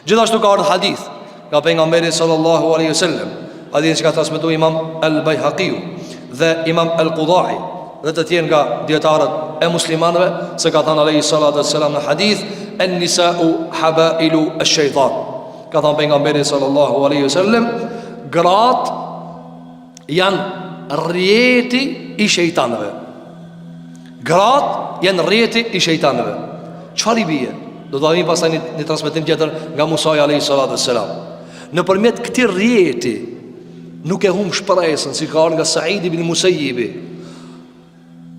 Gjithashtu ka ardhur hadith nga pejgamberi sallallahu alaihi wasallam, hadith që ka transmetuar Imam al-Baihaqi dhe Imam al-Qudai dhe të tjerë nga dietarët e muslimanëve, se ka thënë alaihi salatu wassalam në hadith, an-nisa'u habailu ash-shaytan. Ka thënë pejgamberi sallallahu alaihi wasallam, gratë janë rrjeti i shejtanëve. Gratë janë rrjeti i shejtanëve. Çfarë i bie? Do të vijë pastaj një transmetim tjetër nga Musa alayhi salatu wassalam. Nëpërmjet këtij rrjeti nuk e humb shpresën, si ka nga Said ibn Musayyib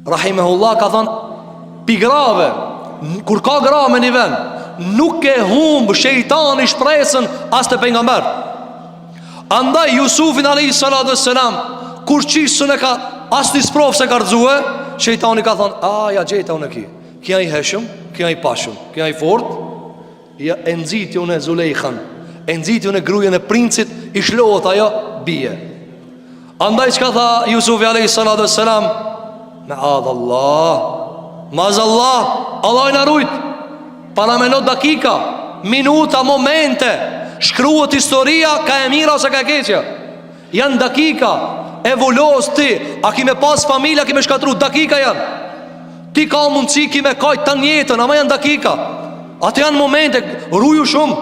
rahimahullah, ka thënë pi grave, kur ka gra me një vend, nuk e humb shejtani shpresën as te pejgamber. Andaj Jusufin alayhi salatu wassalam, kur qishën e ka as një sprov se ka rëzue, shejtani ka thonë, ja gjeta unë ki, kja i heshëm, kja i pashëm, kja i fort, ja e nëziti unë e Zulejkhan, e nëziti unë e grujën e princit, i shlohët ajo bije. Andaj që ka tha Jusufi alayhi salatu wassalam, me adhë Allah, mazë Allah, Allah i në rujt, para menot dakika, minuta, momente, shkruat historia, ka e mira ose ka e keqja. Janë dakika, evolos ti, a ki me pas familja, ki me shkatru, dakika janë. Ti ka mundësi, ki me kajt të njetën, ama janë dakika. Atë janë momente, ruju shumë,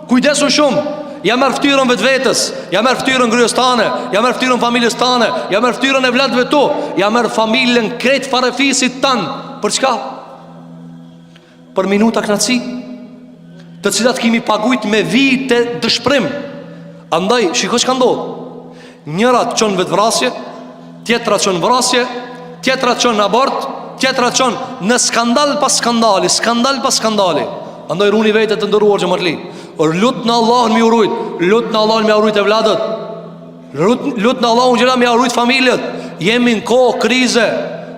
kujdesu shumë. Ja merë ftyrën vetë vetës, ja merë ftyrën gryës tane, ja merë ftyrën familjes tane, ja merë ftyrën e vladëve tu, ja merë familjen kretë farefisit tanë. Për çka? Për minuta knaci, të cilat kimi pagujt me vite dëshprim. Andaj, shiko që ka ndodhë. Njërat qënë vetë vrasje, tjetërat qënë vrasje, tjetërat qënë abort, tjetërat qënë në skandal pas skandali, skandal pas skandali. Andaj runi vete të ndëruar që më të li. Lutë në Allah mi urujt, lutë në Allah mi urujt e vladët, lutë në Allah unë gjela mi urujt familjet. Jemi në kohë krize,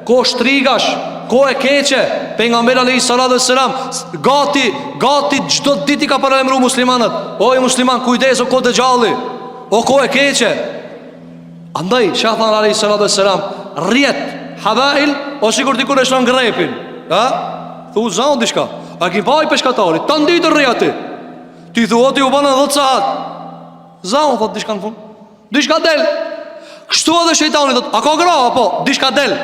kohë shtrigash, kohë e keqe. Pejgamberi alayhi salatu wassalam gati çdo ditë ka paralajmëruar muslimanët. O i musliman, kujdes, o kohë të gjalli, o kohë e keqe. Andaj shahtan alayhi salatu wassalam rrjet habail o sikur dikur e shon grepin. Thu zon diçka. A ki pa i peshkatarit, ta nditë rrjeti. Ti thua ti u banë 10 saat. Zon thot diçka në fund. Diçka del. Kështu edhe shejtani thot, a ka gra apo? Diçka del.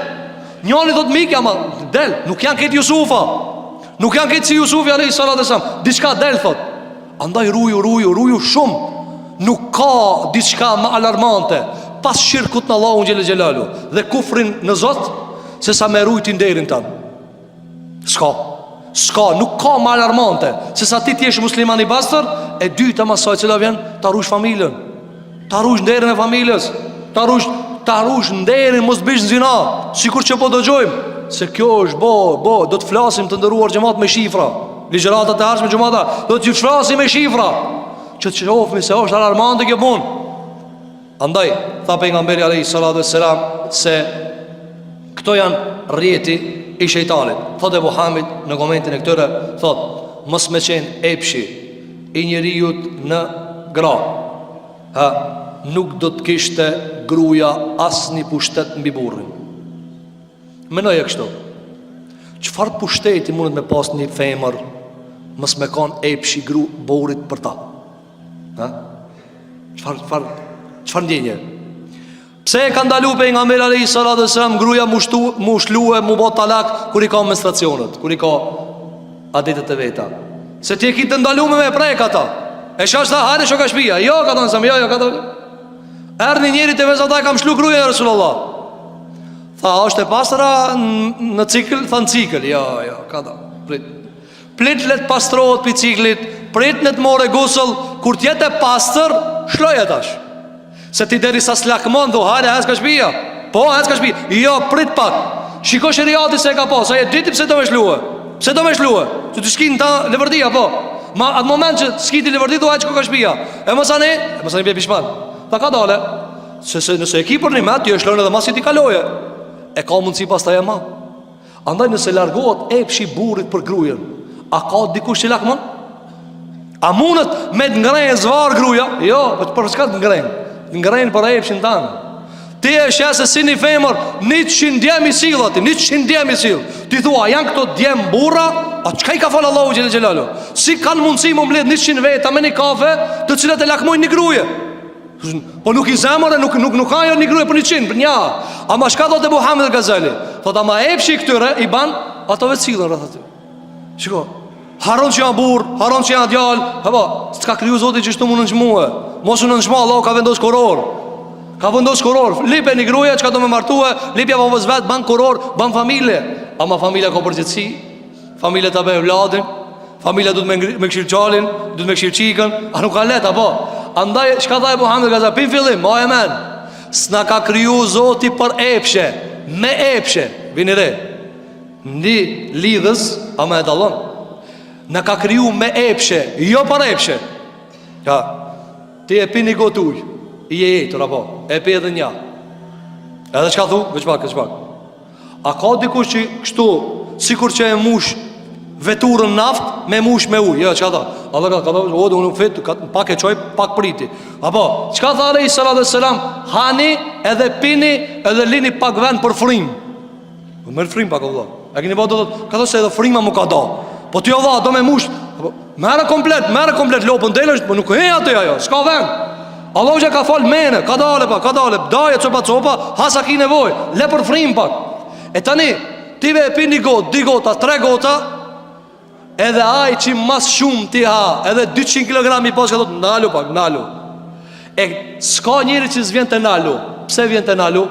Njëri thot mikja, ama del, nuk janë këtë Jusufa. Nuk janë këtë si Jusufi alayhi salatu wassalam. Diçka del thot. Andaj ruju shumë. Nuk ka diçka më alarmante pas shirkut në Allahu xhelel xhelalu dhe kufrin në Zot se sa me rujtin derin tanë. Ska, nuk ka më alarmante se sa ti t'jesh musliman i pastër, e dyta më saj cila vjen ta rush familjen, ta rush nderin e familjes, ta rush nderin, mos bësh zina, sikur që po dëgjojmë se kjo është do të flasim të ndëruar xhamat me shifra, ligjëratat e ardhshme xhamata do të flasim me shifra, që të shohim se është alarmante kjo punë. Andaj tha pejgamberi alayhi salatu wassalam se këto janë rrjeti i shejtanit. Thotë Ebu Hamid në komentin e këtyre, thotë mos me qenë epshi i njerijut në gra, nuk do të kishte gruaja asnjë pushtet mbi burrin. Menoj e kështu. Çfarë pushteti mundet me pas një femër mos me kanë epshi burrit për ta? Çfarë ndjenje? Pse e ka ndalu pejgamberi alayhi salatu wassalam gruaja mu shlue, mu bë talak kur i ka menstruacionet, kur i ka adetet e veta? Se ti e ki të ndaluar me prek ata. E shash tha, hajde shoka shtëpia. Jo, ka thënë Sam, jo, ka thënë. Erdhi njëri te vezata kam shlu gruaja e Rasulullah. Tha, është e pastra në cikël, tha në cikël. Jo, ka thënë. Prit let pastrohet pi ciklit, prit net more gusull, kur të jetë e pastër, shloje tash. Se ti deri sa slakmon dhu, hajde, hes ka shpia. Po, hes ka shpia. Jo, prit pak. Shiko shëriati se ka po. Sa e diti pse do me shluhe. Pse do me shluhe? Që të shkin ta lëvërdia, po. Ma atë moment që s'kiti lëvërdi, du hajtë që ka shpia. E mësani bje pishman. Ta ka dale. Se nëse e ki për një met, ti e shlojnë edhe mas i ti kaloje. E ka mundësi pas ta e ma. Andaj nëse largohet epshi burit për grujen, a ka dikush që lakmon? A mundet me të ngrejnë zvar gruja? Jo, për çka të ngrejnë? Ngrejnë për epshin tanë. Ti e shese si një femër 100 djem i sill ati, 100 djem i sill. Ti thua, janë këto djem burra A çka I ka falë Allahu xhelel xhelalu? Si kanë mundësi më mbledh 100 veta me një kafe, të cilat e lakmojnë një gruje? Po nuk I zemër, nuk ka jo një gruje për 100, për një. Ama shka thotë Muhammed al-Ghazali? Thotë ama epshi këtyre I ban ato vetë cilën rreth aty. Shiko, haron që janë burr, haron që janë djalë, apo s'ka kriju Zoti që shtu më nënçmue. Mos u nënçmo, Allahu ka vendosur kuror. Ka vendosur kuror. Lipe një gruaja çka do me martue, lipja babës vet, ban kuror, ban familje. Ama familja ka përgjithësi. Familja ta bëj vladin, familja duhet me këshir qalin, duhet me këshir qikën. A nuk ka let, apo? Andaj, shka thaj Muhammed Gaza, pin fillim, ma e men, s'na ka kriju Zoti për epshe, me epshe, vini re, ndi lidhës, ama e dalon. Në ka kriju me epshe, jo për epshe. Ja, ti e pi një gotë uj, I e jetër, apo, e pi edhe nja. Edhe qka thu, veç pak. A ka dikush që kështu, sikur që e mush veturën naft, me mush me uj. Jo, qka tha? Allah ka tha, o, dhe unë fit, pak e qoj, pak priti. Apo, qka tha Alej sallallahu alaihi wasallam? Hani, edhe pini, edhe lini pak vend për frim. Mërë frim pak, Allah. E kini ba do të, ka tha se edhe frima mu ka da. Po t'jo dha, do me mush. Mere komplet lopën delësht, po nuk e atë ajo, s'ka vend. Allah që ka falë mene, ka dale, daje copa, hasa ki nevoj, le për frim pak. E tani, tive e pi një gotë, 2 gota, 3 gota, edhe aj që mas shumë ti ha, edhe 200 kg I pas ka thotë, nalu pak, nalu. E s'ka njëri që s'vjen të nalu. Pse vjen të nalu?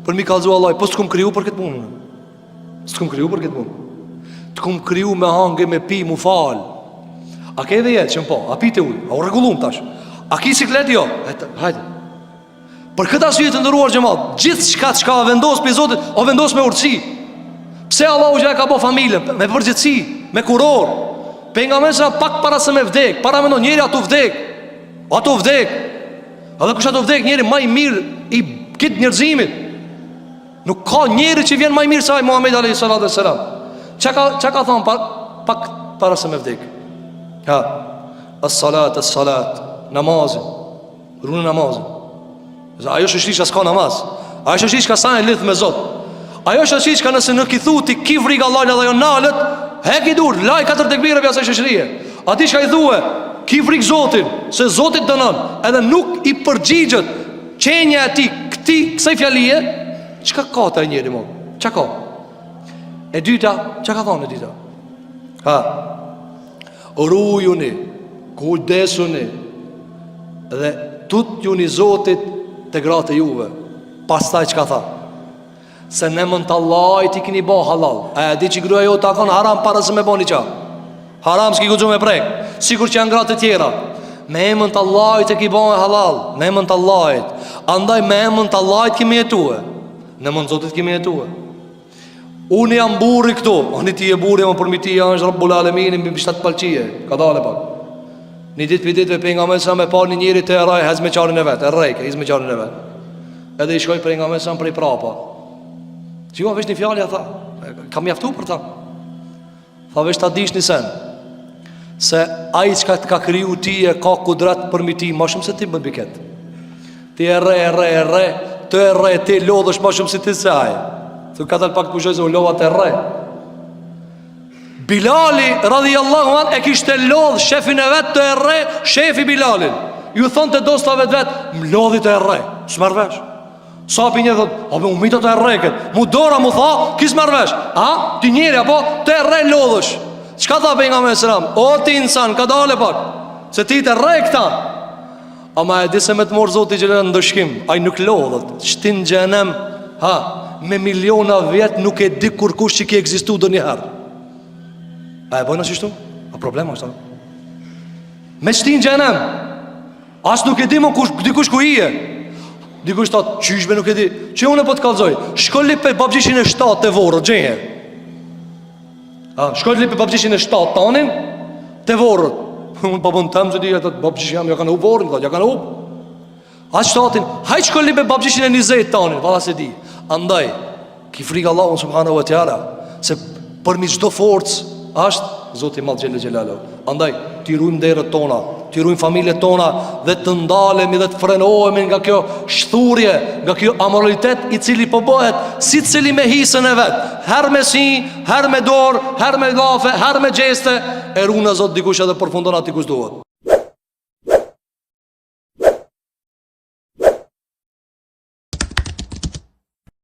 Për mi kalzu Allah, po s'kum kriju për këtë punë. S'kum kriju për këtë punë. T'kum kriju me hange, me pi, mu fal. A ke edhe jetë që po, a pi të uj, a u regullum tash. A ki siklet jo? Hajde. Për këtë arsye të ndëruar xhamat, gjithë çka vendos për Zotit, o vendos me urtësi. Pse Allahu që ka bo familjen, me përgjithësi, me kuror. Pejgamberi sa pak para se me vdek, para mendon njëri ato vdek. Edhe kush ato vdek, njëri më I mirë I këtë njerëzimit. Nuk ka njëri që vjen më I mirë se ai Muhamedi alayhi salatu wasalam. Çka ka thon pak para se me vdek. Ha. As-salat, namazin. Runë namazin. Ajo shështi që s'ka namaz. Ajo shështi që ka sa e lidh me Zot. Ajo shështi që ka nëse në kithuti ki vriga lajnë edhe jo nalët, hek I dur, laj 4 tekbire për asaj shëshrije. A ti që ka I thue, ki vrig Zotin, se Zotit dënon, edhe nuk I përgjigjet qenja e ti, kësaj fjalije, qka ka të e njeri mo? Qa ka? E dyta, qa ka thonë e dyta? Ha, rujuni, kujdesuni, dhe tut juni Zotit të gratë e juve. Pastaj që ka tha? Se ne mën të Allahit I kini bo halal. E di që gruja jo të akon haram para se me bo një qa. Haram s'ki guxu me prek, sikur që janë gratë të tjera. Me emën të Allahit e ki bo e halal. Me emën të Allahit. Andaj me emën të Allahit kemi jetue. Ne mën Zotit kemi jetue. Unë jam burri këtu. Ani ti e burri, më përmi ti janë Rabbul Alamin, mbi 7 palqie. Ka dale pak. Një ditë për ditë pejgamberi sa me pa një njëri të eraj hez me qarin e vetë, me qarin e vetë. Edhe I shkoj pejgamberi sa prej prapa. Qiko vesh një fjallja tha, kam mjaftu për ta. Tha vesh ta dish një sen, se ai që ka kriju ti e ka kudret përmi ti, ma shumë se ti më biket. Ti e re, të e re, ti lodhësh ma shumë se ti se aj. Thu ka tal pak të pushoj se u lova të re. Bilali radhiyallahu an e kishte lodh shefin e vet të erre, shefi Bilalin. Ju thonte dostave të vet, "Mlodhi të erre." S'marr vesh. Sa pi një thot, "A be umita të erreket." Mu dora mu tha, "Ki s'marr vesh." A? Ti njeri apo të erre lodhësh. Çka tha pejgamberi selam? O ti insan, ka dale pak. Se ti të erre këta. Ama e di se me të morë Zoti xhelal ndëshkim, ai nuk lodhet. Shtin xhenem, ha, me miliona vjet nuk e di kur kush që ki ekzistu ndonjëherë. A e bojnë ashtu? A problema është? Me shtin gjenem. As nuk e di më kush, dikush ku i e. Dikush thot, qyshbe nuk e di. Që unë e po të kalzoj, shkolli për babgjishin e 7 të vorë, gjenje. Shkolli për babgjishin e 7 tanin të vorë. Unë babën tëmë që di, babgjishin jam, ja kanë u vorën, ja kanë u. As shtatin, hajt shkolli për babgjishin e 20 tanin, valla se di. Andaj, ki frikë Allahun subhanahu wa ta'ala, se përmi çdo forcë është Zoti i Madh xhelal xhelalu. Andaj ti ruajmë derët tona, Të ruajmë familjet tona dhe të ndalemi dhe të frenohemi nga kjo shthurje, nga kjo amoralitet i cili po bëhet si cili me hisën e vet. Her me si, her me dorë, her me gafe, her me gjeste. E runa Zot dikush edhe përfundon aty ku duhet.